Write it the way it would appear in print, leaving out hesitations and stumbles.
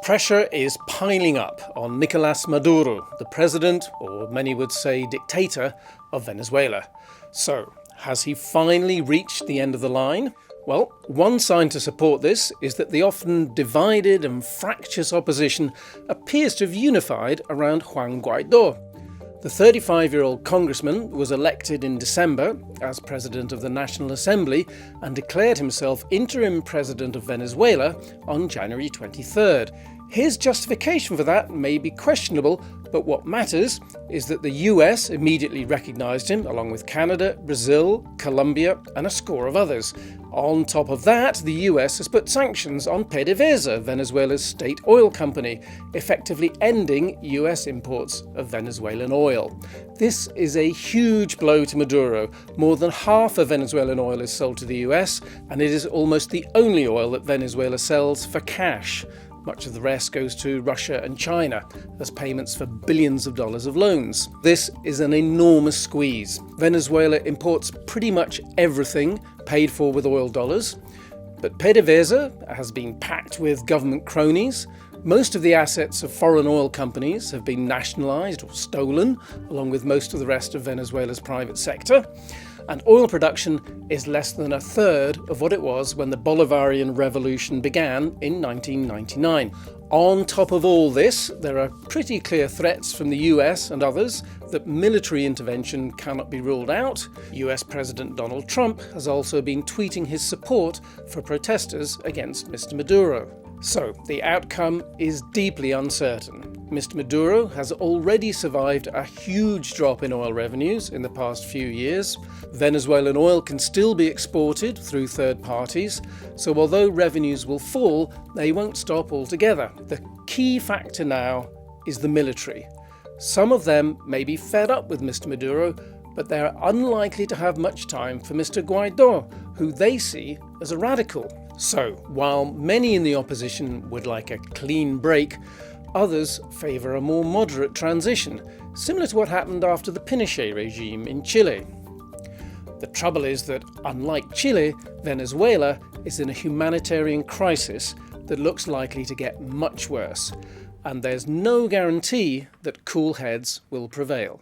Pressure is piling up on Nicolás Maduro, the president, or many would say dictator, of Venezuela. So, has he finally reached the end of the line? Well, one sign to support this is that the often divided and fractious opposition appears to have unified around Juan Guaidó. The 35-year-old congressman was elected in December as president of the National Assembly and declared himself interim president of Venezuela on January 23rd. His justification for that may be questionable, but what matters is that the US immediately recognised him, along with Canada, Brazil, Colombia and a score of others. On top of that, the US has put sanctions on PDVSA, Venezuela's state oil company, effectively ending US imports of Venezuelan oil. This is a huge blow to Maduro. More than half of Venezuelan oil is sold to the US, and it is almost the only oil that Venezuela sells for cash. Much of the rest goes to Russia and China as payments for billions of dollars of loans. This is an enormous squeeze. Venezuela imports pretty much everything paid for with oil dollars, but PDVSA has been packed with government cronies. Most of the assets of foreign oil companies have been nationalised or stolen, along with most of the rest of Venezuela's private sector. And oil production is less than a third of what it was when the Bolivarian Revolution began in 1999. On top of all this, there are pretty clear threats from the US and others that military intervention cannot be ruled out. US President Donald Trump has also been tweeting his support for protesters against Mr. Maduro. So, the outcome is deeply uncertain. Mr. Maduro has already survived a huge drop in oil revenues in the past few years. Venezuelan oil can still be exported through third parties, so although revenues will fall, they won't stop altogether. The key factor now is the military. Some of them may be fed up with Mr. Maduro, but they are unlikely to have much time for Mr. Guaidó, who they see as a radical. So, while many in the opposition would like a clean break, others favour a more moderate transition, similar to what happened after the Pinochet regime in Chile. The trouble is that, unlike Chile, Venezuela is in a humanitarian crisis that looks likely to get much worse, and there's no guarantee that cool heads will prevail.